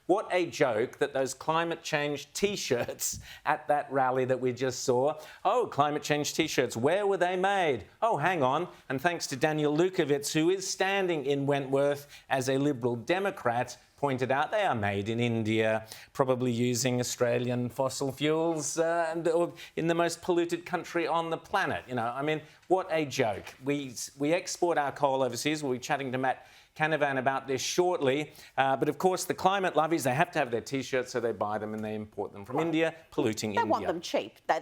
What a joke that those climate change T-shirts at that rally that we just saw. Oh, climate change T-shirts, where were they made? Oh, hang on. And thanks to Daniel Lukovitz, who is standing in Wentworth as a Liberal Democrat, pointed out they are made in India, probably using Australian fossil fuels or in the most polluted country on the planet. You know, I mean, what a joke. We export our coal overseas. We'll be chatting to Matt Canavan about this shortly. But of course, the climate lovies, they have to have their T-shirts, so they buy them and they import them from India, polluting India. They want them cheap. They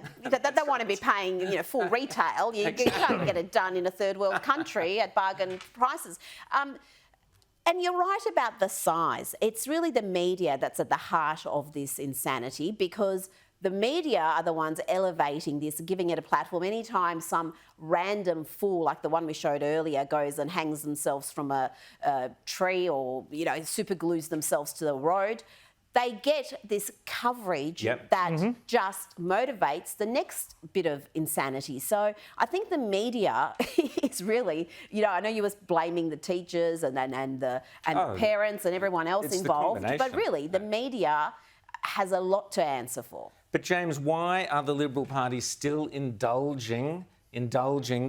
want to be paying, full retail. You can't get it done in a third world country at bargain prices. And you're right about the size. It's really the media that's at the heart of this insanity, because the media are the ones elevating this, giving it a platform. Anytime some random fool, like the one we showed earlier, goes and hangs themselves from a tree or, super glues themselves to the road, they get this coverage that just motivates the next bit of insanity. So I think the media is really, I know you were blaming the teachers and the parents and everyone else involved, but really the media has a lot to answer for. But James, why are the Liberal Party still indulging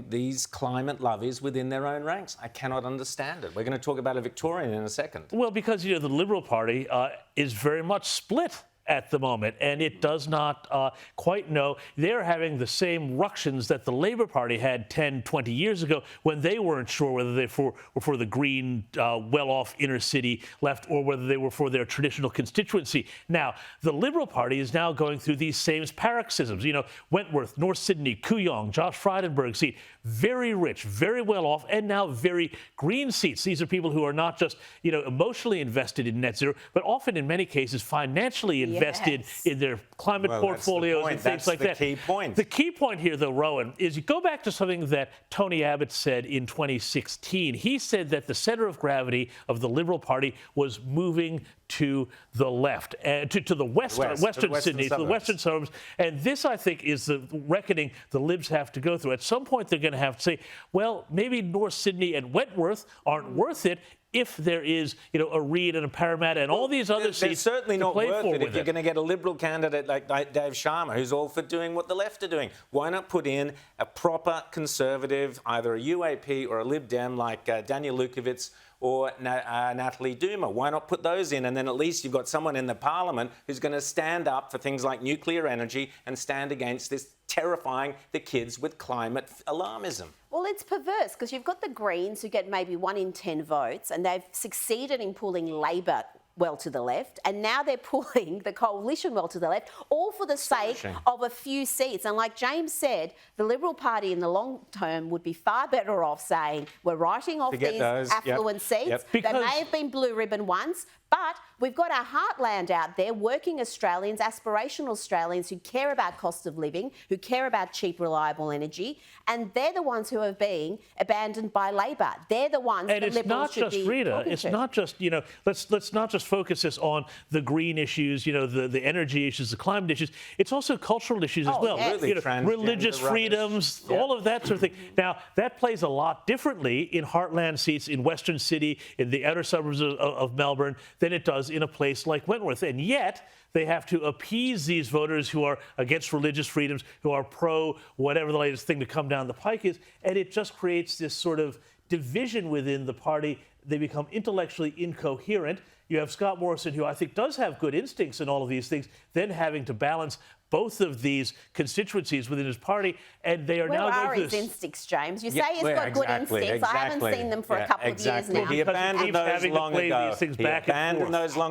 these climate lovies within their own ranks? I cannot understand it. We're going to talk about a Victorian in a second. Well, because, the Liberal Party is very much split at the moment, and it does not quite know. They're having the same ructions that the Labour Party had 10, 20 years ago when they weren't sure whether they were for the green, well-off inner city left or whether they were for their traditional constituency. Now, the Liberal Party is now going through these same paroxysms. Wentworth, North Sydney, Kooyong, Josh Frydenberg seat, very rich, very well-off, and now very green seats. These are people who are not just, emotionally invested in net zero, but often in many cases financially invested in their climate portfolios and things like that. That's the key point. The key point here, though, Rowan, is you go back to something that Tony Abbott said in 2016. He said that the centre of gravity of the Liberal Party was moving to the left, to the western Sydney, to the western suburbs. And this, I think, is the reckoning the Libs have to go through. At some point, they're going to have to say, well, maybe North Sydney and Wentworth aren't worth it if there is, a Reid and a Parramatta and all these other seats. They're certainly not worth it if you're going to get a Liberal candidate like Dave Sharma, who's all for doing what the left are doing. Why not put in a proper Conservative, either a UAP or a Lib Dem like Daniel Lukovitz or Natalie Duma? Why not put those in? And then at least you've got someone in the parliament who's going to stand up for things like nuclear energy and stand against this terrifying the kids with climate alarmism. Well, it's perverse because you've got the Greens who get maybe 1 in 10 votes, and they've succeeded in pulling Labor well to the left, and now they're pulling the coalition well to the left, all for the sake of a few seats. And like James said, the Liberal Party in the long term would be far better off saying, we're writing off these affluent seats. They may have been blue ribbon once, but we've got our heartland out there, working Australians, aspirational Australians who care about cost of living, who care about cheap, reliable energy, and they're the ones who are being abandoned by Labor. They're the ones that Liberals should be talking to. It's not just, let's not just focus this on the green issues, the energy issues, the climate issues. It's also cultural issues as well. Yes. Religious freedoms, all of that sort of thing. Now, that plays a lot differently in heartland seats in Western Sydney, in the outer suburbs of Melbourne, than it does in a place like Wentworth. And yet, they have to appease these voters who are against religious freedoms, who are pro whatever the latest thing to come down the pike is. And it just creates this sort of division within the party. They become intellectually incoherent. You have Scott Morrison, who I think does have good instincts in all of these things, then having to balance both of these constituencies within his party, and they are now going Where are his instincts, James? You say he's got good instincts. I haven't seen them for a couple of years now. He abandoned those long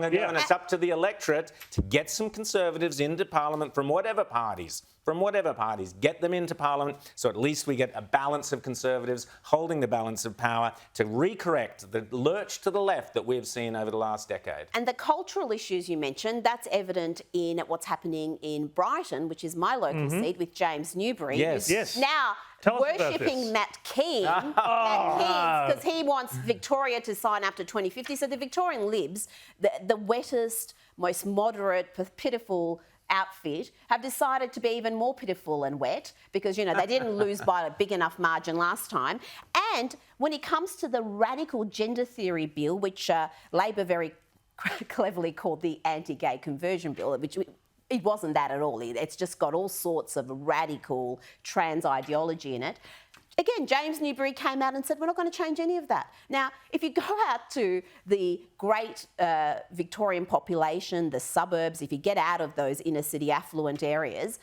ago. And it's up to the electorate to get some Conservatives into Parliament from whatever parties. Get them into Parliament so at least we get a balance of Conservatives holding the balance of power to recorrect the lurch to the left that we've seen over the last decade. And the cultural issues you mentioned, that's evident in what's happening in Brighton, which is my local seat, with James Newbury. Yes. Now worshipping Matt Keane, because he wants Victoria to sign up to 2050. So the Victorian Libs, the wettest, most moderate, pitiful outfit, have decided to be even more pitiful and wet because, they didn't lose by a big enough margin last time. And when it comes to the radical gender theory bill, which Labor very cleverly called the anti-gay conversion bill, which it wasn't that at all. It's just got all sorts of radical trans ideology in it. Again, James Newbury came out and said, we're not going to change any of that. Now, if you go out to the great Victorian population, the suburbs, if you get out of those inner city affluent areas,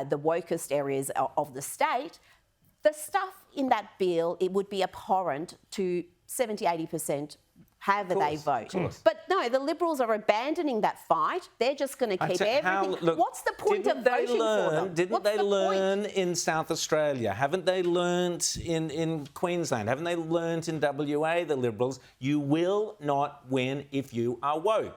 the wokest areas of the state, the stuff in that bill, it would be abhorrent to 70, 80%, however they vote. But no, the Liberals are abandoning that fight. They're just going to keep everything. What's the point of voting for them? Didn't they learn in South Australia? Haven't they learnt in Queensland? Haven't they learnt in WA, the Liberals? You will not win if you are woke.